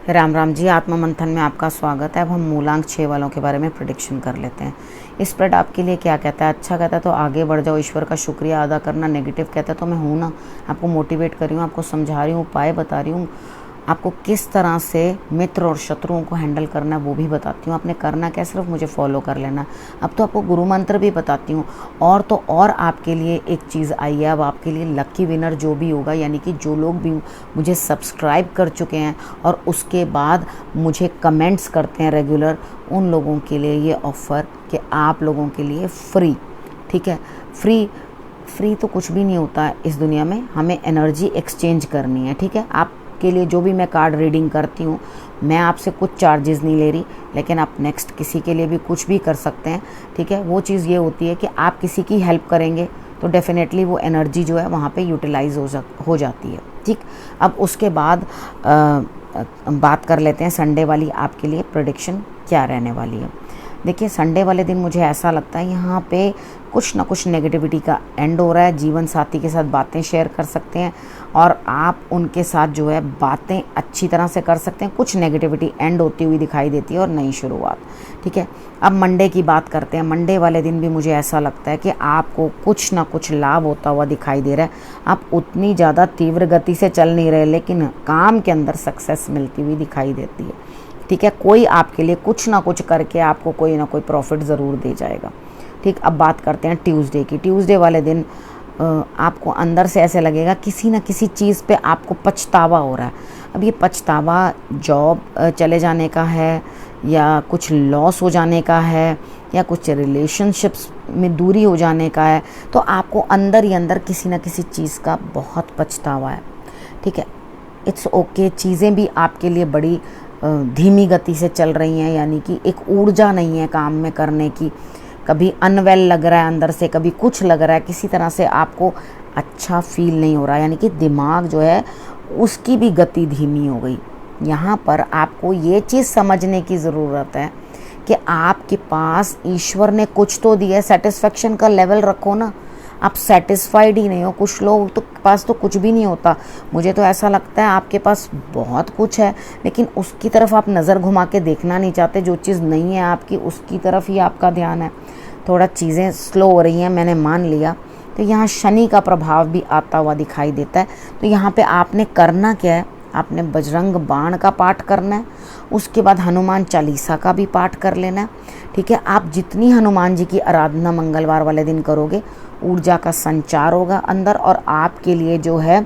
राम राम जी। आत्मा मंथन में आपका स्वागत है। अब हम मूलांक 6 वालों के बारे में प्रेडिक्शन कर लेते हैं। इस स्प्रेड आपके लिए क्या कहता है? अच्छा कहता है तो आगे बढ़ जाओ, ईश्वर का शुक्रिया अदा करना। नेगेटिव कहता है तो मैं हूँ ना, आपको मोटिवेट कर रही हूँ, आपको समझा रही हूँ, उपाय बता रही हूँ, आपको किस तरह से मित्र और शत्रुओं को हैंडल करना है वो भी बताती हूँ। आपने करना क्या, सिर्फ मुझे फॉलो कर लेना। अब तो आपको गुरु मंत्र भी बताती हूँ। और तो और आपके लिए एक चीज़ आई है, अब आपके लिए लकी विनर जो भी होगा, यानी कि जो लोग भी मुझे सब्सक्राइब कर चुके हैं और उसके बाद मुझे कमेंट्स करते हैं रेगुलर, उन लोगों के लिए ये ऑफ़र कि आप लोगों के लिए फ्री, ठीक है, फ्री तो कुछ भी नहीं होता है इस दुनिया में, हमें एनर्जी एक्सचेंज करनी है, ठीक है। आपके लिए जो भी मैं कार्ड रीडिंग करती हूँ, मैं आपसे कुछ चार्जेस नहीं ले रही, लेकिन आप नेक्स्ट किसी के लिए भी कुछ भी कर सकते हैं, ठीक है। वो चीज़ ये होती है कि आप किसी की हेल्प करेंगे तो डेफिनेटली वो एनर्जी जो है वहाँ पे यूटिलाइज हो जाती है, ठीक। अब उसके बाद बात कर लेते हैं संडे वाली आपके लिए प्रेडिक्शन क्या रहने वाली है। देखिए, संडे वाले दिन मुझे ऐसा लगता है यहाँ पे कुछ ना कुछ नेगेटिविटी का एंड हो रहा है। जीवन साथी के साथ बातें शेयर कर सकते हैं और आप उनके साथ जो है बातें अच्छी तरह से कर सकते हैं। कुछ नेगेटिविटी एंड होती हुई दिखाई देती है और नई शुरुआत, ठीक है। अब मंडे की बात करते हैं। मंडे वाले दिन भी मुझे ऐसा लगता है कि आपको कुछ ना कुछ लाभ होता हुआ दिखाई दे रहा है। आप उतनी ज़्यादा तीव्र गति से चल नहीं रहे, लेकिन काम के अंदर सक्सेस मिलती हुई दिखाई देती है, ठीक है। कोई आपके लिए कुछ ना कुछ करके आपको कोई ना कोई प्रॉफिट ज़रूर दे जाएगा, ठीक। अब बात करते हैं ट्यूसडे की। ट्यूसडे वाले दिन आपको अंदर से ऐसे लगेगा किसी ना किसी चीज़ पे आपको पछतावा हो रहा है। अब ये पछतावा जॉब चले जाने का है, या कुछ लॉस हो जाने का है, या कुछ रिलेशनशिप्स में दूरी हो जाने का है, तो आपको अंदर ही अंदर किसी ना किसी चीज़ का बहुत पछतावा है, ठीक है। इट्स ओके, चीज़ें भी आपके लिए बड़ी धीमी गति से चल रही हैं, यानी कि एक ऊर्जा नहीं है काम में करने की। कभी अनवेल लग रहा है अंदर से, कभी कुछ लग रहा है, किसी तरह से आपको अच्छा फील नहीं हो रहा, यानी कि दिमाग जो है उसकी भी गति धीमी हो गई। यहाँ पर आपको ये चीज़ समझने की ज़रूरत है कि आपके पास ईश्वर ने कुछ तो दिया है। सेटिस्फेक्शन का लेवल रखो ना, आप सेटिस्फाइड ही नहीं हो। कुछ लोग तो पास तो कुछ भी नहीं होता। मुझे तो ऐसा लगता है आपके पास बहुत कुछ है, लेकिन उसकी तरफ आप नज़र घुमा के देखना नहीं चाहते। जो चीज़ नहीं है आपकी, उसकी तरफ ही आपका ध्यान है। थोड़ा चीज़ें स्लो हो रही हैं, मैंने मान लिया। तो यहाँ शनि का प्रभाव भी आता हुआ दिखाई देता है। तो यहाँ पे आपने करना क्या है, आपने बजरंग बाण का पाठ करना है, उसके बाद हनुमान चालीसा का भी पाठ कर लेना है, ठीक है। आप जितनी हनुमान जी की आराधना मंगलवार वाले दिन करोगे, ऊर्जा का संचार होगा अंदर, और आपके लिए जो है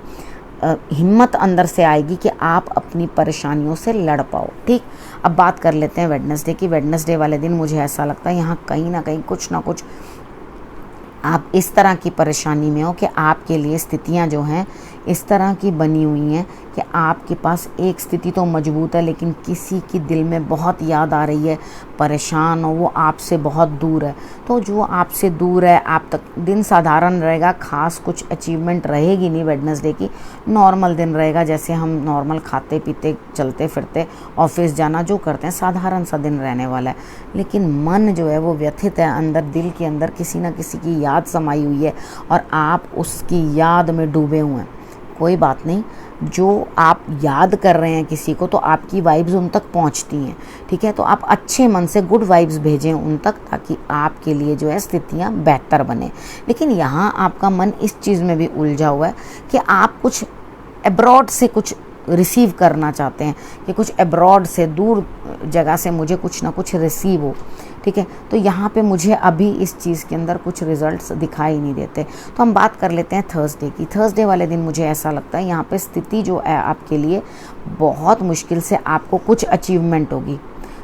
हिम्मत अंदर से आएगी कि आप अपनी परेशानियों से लड़ पाओ, ठीक। अब बात कर लेते हैं वेडनेसडे की। वेडनेसडे वाले दिन मुझे ऐसा लगता है यहाँ कहीं ना कहीं कुछ ना कुछ आप इस तरह की परेशानी में हो कि आपके लिए स्थितियां जो हैं इस तरह की बनी हुई हैं कि आपके पास एक स्थिति तो मजबूत है, लेकिन किसी की दिल में बहुत याद आ रही है, परेशान हो, वो आपसे बहुत दूर है। तो जो आपसे दूर है, आप तक दिन साधारण रहेगा, खास कुछ अचीवमेंट रहेगी नहीं वेडनेसडे की। नॉर्मल दिन रहेगा, जैसे हम नॉर्मल खाते पीते चलते फिरते ऑफिस जाना जो करते हैं, साधारण सा दिन रहने वाला है। लेकिन मन जो है वो व्यथित है, अंदर दिल के अंदर किसी न किसी की याद समाई हुई है और आप उसकी याद में डूबे हुए हैं। कोई बात नहीं, जो आप याद कर रहे हैं किसी को, तो आपकी वाइब्स उन तक पहुंचती हैं, ठीक है। तो आप अच्छे मन से गुड वाइब्स भेजें उन तक, ताकि आपके लिए जो है स्थितियां बेहतर बने। लेकिन यहाँ आपका मन इस चीज़ में भी उलझा हुआ है कि आप कुछ अब्रॉड से कुछ रिसीव करना चाहते हैं, कि कुछ अब्रॉड से, दूर जगह से मुझे कुछ ना कुछ रिसीव हो, ठीक है। तो यहाँ पे मुझे अभी इस चीज़ के अंदर कुछ रिजल्ट्स दिखाई नहीं देते। तो हम बात कर लेते हैं थर्सडे की। थर्सडे वाले दिन मुझे ऐसा लगता है यहाँ पे स्थिति जो है आपके लिए बहुत मुश्किल से आपको कुछ अचीवमेंट होगी।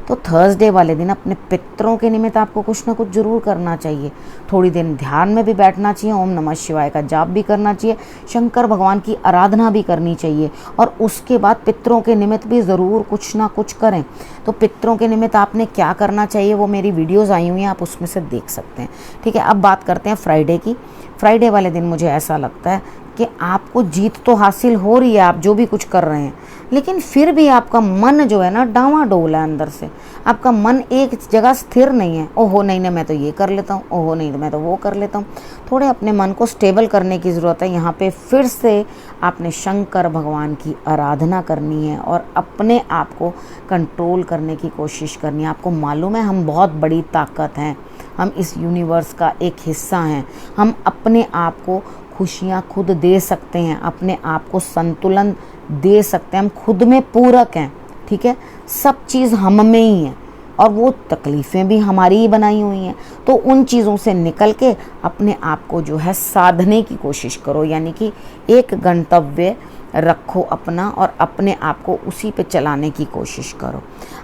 तो थर्सडे वाले दिन अपने पितरों के निमित्त आपको कुछ ना कुछ ज़रूर करना चाहिए। थोड़ी देर ध्यान में भी बैठना चाहिए, ओम नमः शिवाय का जाप भी करना चाहिए, शंकर भगवान की आराधना भी करनी चाहिए, और उसके बाद पितरों के निमित्त भी ज़रूर कुछ ना कुछ करें। तो पितरों के निमित्त आपने क्या करना चाहिए, वो मेरी वीडियोज़ आई हुई हैं, आप उसमें से देख सकते हैं, ठीक है। अब बात करते हैं फ्राइडे की। फ्राइडे वाले दिन मुझे ऐसा लगता है कि आपको जीत तो हासिल हो रही है, आप जो भी कुछ कर रहे हैं, लेकिन फिर भी आपका मन जो है ना डावाडोल है अंदर से। आपका मन एक जगह स्थिर नहीं है। ओहो नहीं नहीं मैं तो ये कर लेता हूँ, ओहो नहीं तो मैं तो वो कर लेता हूँ। थोड़े अपने मन को स्टेबल करने की ज़रूरत है। यहाँ पे फिर से आपने शंकर भगवान की आराधना करनी है और अपने आप को कंट्रोल करने की कोशिश करनी है। आपको मालूम है हम बहुत बड़ी ताकत हैं, हम इस यूनिवर्स का एक हिस्सा हैं। हम अपने आप को खुशियाँ खुद दे सकते हैं, अपने आप को संतुलन दे सकते हैं। हम खुद में पूरक हैं, ठीक है। सब चीज़ हम में ही है और वो तकलीफ़ें भी हमारी ही बनाई हुई हैं। तो उन चीज़ों से निकल के अपने आप को जो है साधने की कोशिश करो, यानी कि एक गंतव्य रखो अपना और अपने आप को उसी पे चलाने की कोशिश करो।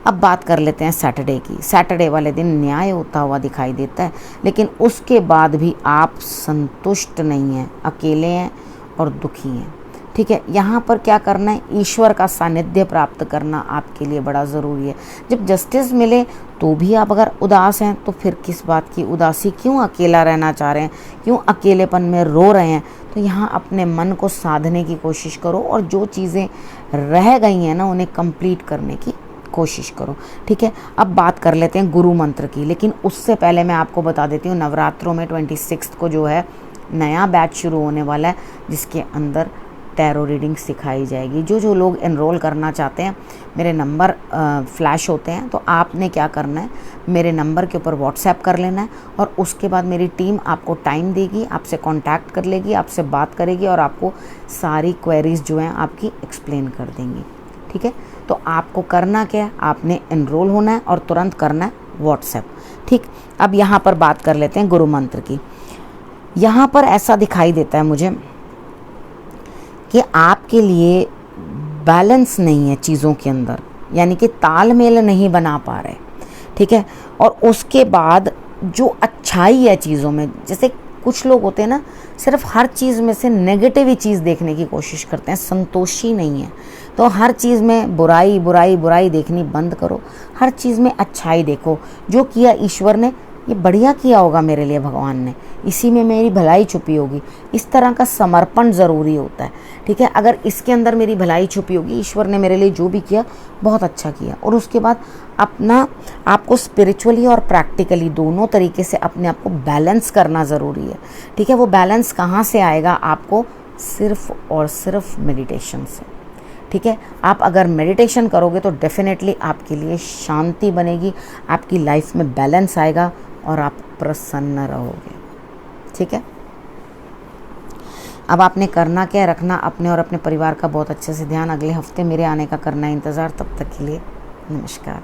अब बात कर लेते हैं सैटरडे की। सैटरडे वाले दिन न्याय होता हुआ दिखाई देता है, लेकिन उसके बाद भी आप संतुष्ट नहीं हैं, अकेले हैं और दुखी हैं, ठीक है। यहाँ पर क्या करना है, ईश्वर का सानिध्य प्राप्त करना आपके लिए बड़ा ज़रूरी है। जब जस्टिस मिले तो भी आप अगर उदास हैं तो फिर किस बात की उदासी, क्यों अकेला रहना चाह रहे हैं, क्यों अकेलेपन में रो रहे हैं। तो यहाँ अपने मन को साधने की कोशिश करो और जो चीज़ें रह गई हैं ना उन्हें कंप्लीट करने की कोशिश करो, ठीक है। अब बात कर लेते हैं गुरु मंत्र की, लेकिन उससे पहले मैं आपको बता देती हूँ नवरात्रों में 26 को जो है नया बैच शुरू होने वाला है, जिसके अंदर टैरो रीडिंग सिखाई जाएगी। जो लोग एनरोल करना चाहते हैं, मेरे नंबर फ्लैश होते हैं, तो आपने क्या करना है, मेरे नंबर के ऊपर व्हाट्सएप कर लेना है और उसके बाद मेरी टीम आपको टाइम देगी, आपसे कांटेक्ट कर लेगी, आपसे बात करेगी और आपको सारी क्वेरीज जो हैं आपकी एक्सप्लेन कर देंगी, ठीक है। तो आपको करना क्या है, आपने एनरोल होना है और तुरंत करना है व्हाट्सएप, ठीक। अब यहाँ पर बात कर लेते हैं गुरु मंत्र की। यहाँ पर ऐसा दिखाई देता है मुझे कि आपके लिए बैलेंस नहीं है चीज़ों के अंदर, यानी कि तालमेल नहीं बना पा रहे, ठीक है। और उसके बाद जो अच्छाई है चीज़ों में, जैसे कुछ लोग होते हैं ना सिर्फ हर चीज़ में से नेगेटिव ही चीज़ देखने की कोशिश करते हैं, संतोषी नहीं है। तो हर चीज़ में बुराई बुराई बुराई देखनी बंद करो, हर चीज़ में अच्छाई देखो। जो किया ईश्वर ने ये बढ़िया किया होगा मेरे लिए, भगवान ने, इसी में मेरी भलाई छुपी होगी। इस तरह का समर्पण ज़रूरी होता है, ठीक है। अगर इसके अंदर मेरी भलाई छुपी होगी, ईश्वर ने मेरे लिए जो भी किया बहुत अच्छा किया। और उसके बाद अपना आपको स्पिरिचुअली और प्रैक्टिकली दोनों तरीके से अपने आप को बैलेंस करना ज़रूरी है, ठीक है। वो बैलेंस कहाँ से आएगा, आपको सिर्फ और सिर्फ मेडिटेशन से, ठीक है। आप अगर मेडिटेशन करोगे तो डेफिनेटली आपके लिए शांति बनेगी, आपकी लाइफ में बैलेंस आएगा और आप प्रसन्न रहोगे, ठीक है। अब आपने करना क्या, रखना अपने और अपने परिवार का बहुत अच्छे से ध्यान। अगले हफ्ते मेरे आने का करना इंतज़ार। तब तक के लिए नमस्कार।